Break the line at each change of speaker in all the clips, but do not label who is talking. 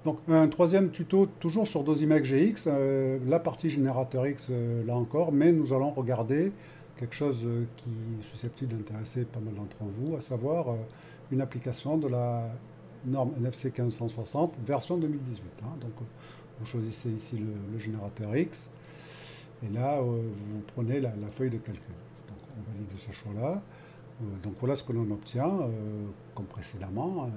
Donc un troisième tuto toujours sur Dosimac GX, la partie générateur X là encore, mais nous allons regarder quelque chose qui est susceptible d'intéresser pas mal d'entre vous, à savoir une application de la norme NFC 1560 version 2018. Hein. Donc vous choisissez ici le générateur X et là vous prenez la feuille de calcul. Donc on valide ce choix-là. Donc voilà ce que l'on obtient, comme précédemment,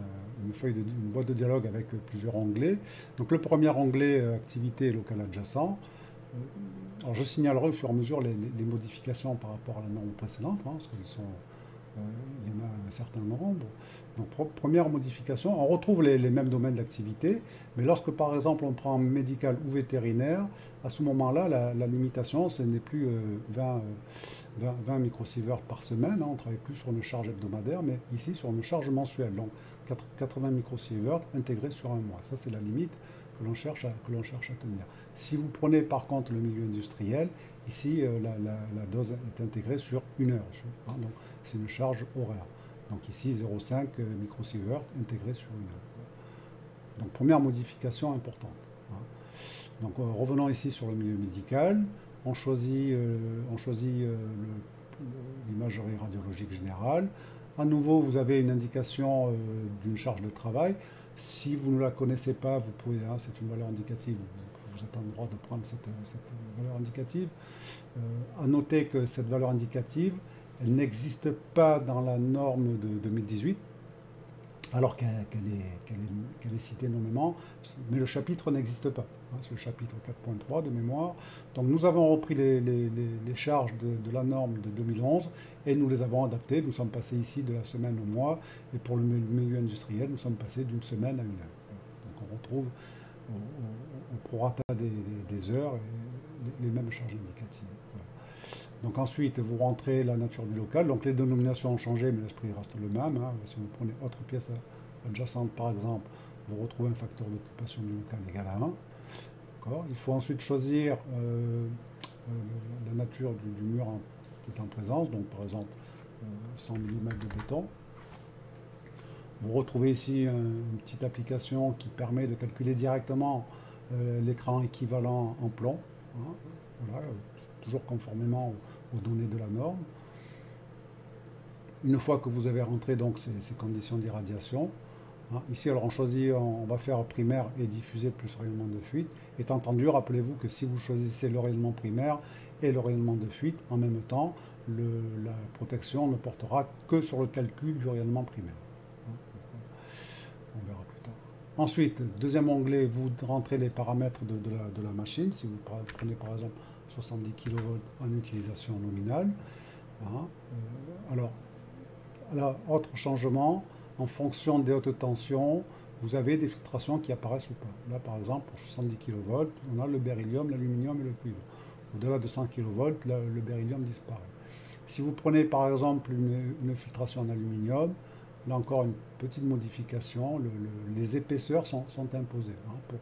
une boîte de dialogue avec plusieurs onglets. Donc le premier onglet, activité et local adjacent. Alors je signalerai au fur et à mesure les modifications par rapport à la norme précédente, hein, parce qu'ils sont il y en a un certain nombre. Donc, première modification, on retrouve les mêmes domaines d'activité, mais lorsque par exemple on prend médical ou vétérinaire, à ce moment-là, la limitation, ce n'est plus 20 microsieverts par semaine, hein, on ne travaille plus sur une charge hebdomadaire, mais ici sur une charge mensuelle, donc 80 microsieverts intégrés sur un mois. Ça, c'est la limite que l'on cherche à tenir. Si vous prenez par contre le milieu industriel, ici la dose est intégrée sur une heure. Hein, donc c'est une charge horaire. Donc ici 0,5 microsieverts intégrés sur une heure. Donc première modification importante. Hein. Donc revenons ici sur le milieu médical. On choisit l'imagerie radiologique générale. À nouveau, vous avez une indication d'une charge de travail. Si vous ne la connaissez pas, vous pouvez, hein, c'est une valeur indicative, vous êtes en droit de prendre cette valeur indicative. À noter que cette valeur indicative, elle n'existe pas dans la norme de 2018, alors qu'elle est citée nommément, mais le chapitre n'existe pas. Hein, c'est le chapitre 4.3 de mémoire. Donc nous avons repris les charges de la norme de 2011 et nous les avons adaptées. Nous sommes passés ici de la semaine au mois, et pour le milieu industriel, nous sommes passés d'une semaine à une heure. Donc on retrouve au prorata des heures les mêmes charges indicatives. Voilà. Donc ensuite, vous rentrez la nature du local. Donc les dénominations ont changé, mais l'esprit reste le même. Hein. Si vous prenez autre pièce adjacente, par exemple, vous retrouvez un facteur d'occupation du local égal à 1. Il faut ensuite choisir la nature du mur qui est en présence. Donc par exemple, 100 mm de béton. Vous retrouvez ici une petite application qui permet de calculer directement l'écran équivalent en plomb. Hein. Voilà, toujours conformément aux données de la norme. Une fois que vous avez rentré donc ces conditions d'irradiation, hein, ici alors on choisit, on va faire primaire et diffusé plus rayonnement de fuite. Étant entendu, rappelez-vous que si vous choisissez le rayonnement primaire et le rayonnement de fuite en même temps, la protection ne portera que sur le calcul du rayonnement primaire. Hein, on verra plus tard. Ensuite, deuxième onglet, vous rentrez les paramètres de la machine. Si vous prenez par exemple 70 kV en utilisation nominale. Hein. Alors, autre changement, en fonction des hautes tensions, vous avez des filtrations qui apparaissent ou pas. Là, par exemple, pour 70 kV, on a le beryllium, l'aluminium et le cuivre. Au-delà de 100 kV, le beryllium disparaît. Si vous prenez par exemple une filtration en aluminium, là encore une petite modification, les épaisseurs sont imposées hein,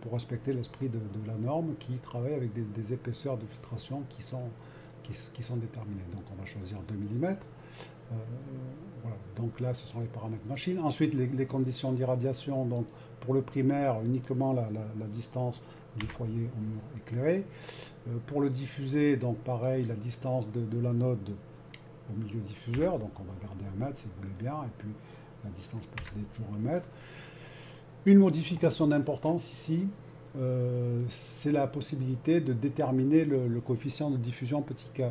pour respecter l'esprit de la norme qui travaille avec des épaisseurs de filtration qui sont déterminées. Donc on va choisir 2 mm. Voilà. Donc là, ce sont les paramètres machine. Ensuite, les conditions d'irradiation. Donc pour le primaire, uniquement la distance du foyer au mur éclairé. Pour le diffusé, donc pareil, la distance de l'anode au milieu diffuseur. Donc on va garder 1 mètre si vous voulez bien. Et puis la distance peut être toujours 1 mètre. Une modification d'importance ici, c'est la possibilité de déterminer le coefficient de diffusion petit k.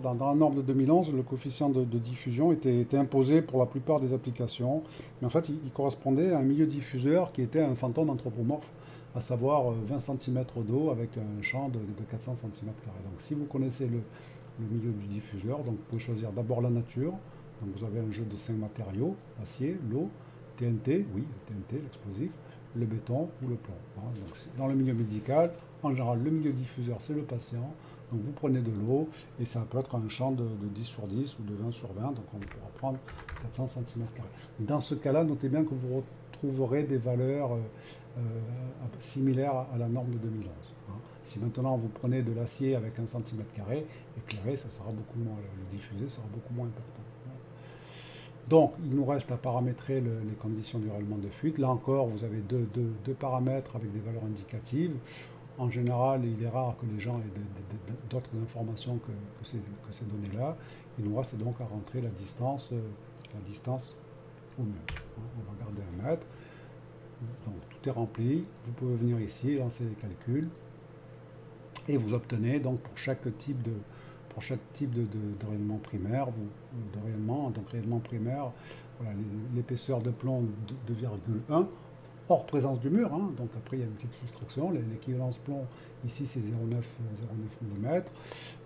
Dans la norme de 2011, le coefficient de diffusion était imposé pour la plupart des applications, mais en fait il correspondait à un milieu diffuseur qui était un fantôme anthropomorphe, à savoir 20 cm d'eau avec un champ de 400 cm². Donc si vous connaissez le milieu du diffuseur, donc vous pouvez choisir d'abord la nature. Donc vous avez un jeu de 5 matériaux, acier, l'eau, TNT, oui, le TNT, l'explosif, le béton ou le plomb. Donc, dans le milieu médical, en général, le milieu diffuseur, c'est le patient. Donc vous prenez de l'eau et ça peut être un champ de 10 sur 10 ou de 20 sur 20, donc on pourra prendre 400 cm². Dans ce cas-là, notez bien que vous retrouverez des valeurs similaires à la norme de 2011. Si maintenant vous prenez de l'acier avec 1 cm² éclairé, ça sera beaucoup moins, le diffusé sera beaucoup moins important. Donc, il nous reste à paramétrer les conditions du règlement de fuite. Là encore, vous avez deux paramètres avec des valeurs indicatives. En général, il est rare que les gens aient d'autres informations que ces données-là. Il nous reste donc à rentrer la distance au mur. On va garder 1 mètre. Donc, tout est rempli. Vous pouvez venir ici, lancer les calculs. Et vous obtenez donc pour chaque type de rayonnement primaire, donc rayonnement primaire, voilà, l'épaisseur de plomb 2,1, hors présence du mur, hein, donc après il y a une petite soustraction, l'équivalence plomb ici c'est 0,9 mm,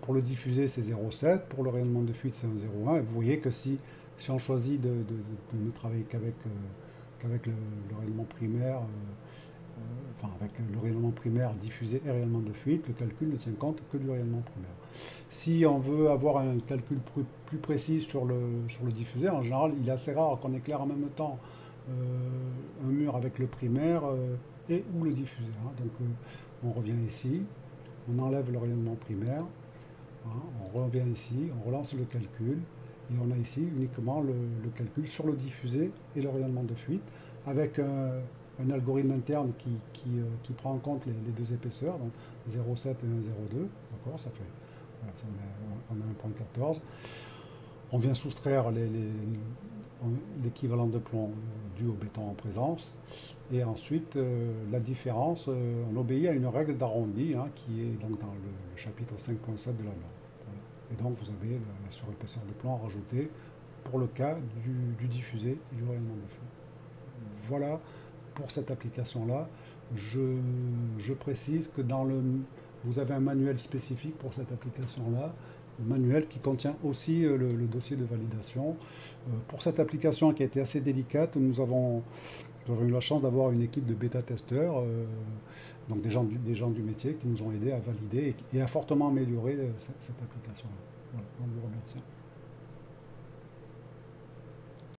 pour le diffusé c'est 0,7, pour le rayonnement de fuite c'est 1,01, et vous voyez que si on choisit de ne travailler qu'avec le rayonnement primaire, enfin avec le rayonnement primaire diffusé et rayonnement de fuite, le calcul ne tient compte que du rayonnement primaire. Si on veut avoir un calcul plus précis sur le diffusé, en général, il est assez rare qu'on éclaire en même temps un mur avec le primaire et ou le diffusé. Hein. Donc on revient ici, on enlève le rayonnement primaire, hein, on revient ici, on relance le calcul, et on a ici uniquement le calcul sur le diffusé et le rayonnement de fuite, avec un algorithme interne qui prend en compte les deux épaisseurs, donc 0,7 et 1,02, d'accord, ça fait, voilà, on a 1,14. On vient soustraire l'équivalent de plomb dû au béton en présence, et ensuite la différence, on obéit à une règle d'arrondi, hein, qui est donc dans le chapitre 5.7 de la norme. Voilà. Et donc vous avez la surépaisseur de plomb rajoutée pour le cas du diffusé et du rayonnement de feu. Voilà pour cette application-là. Je précise que vous avez un manuel spécifique pour cette application-là, un manuel qui contient aussi le dossier de validation. Pour cette application qui a été assez délicate, nous avons eu la chance d'avoir une équipe de bêta-testeurs, donc des gens du métier qui nous ont aidés à valider et à fortement améliorer cette application-là. Voilà, en vous remerciant.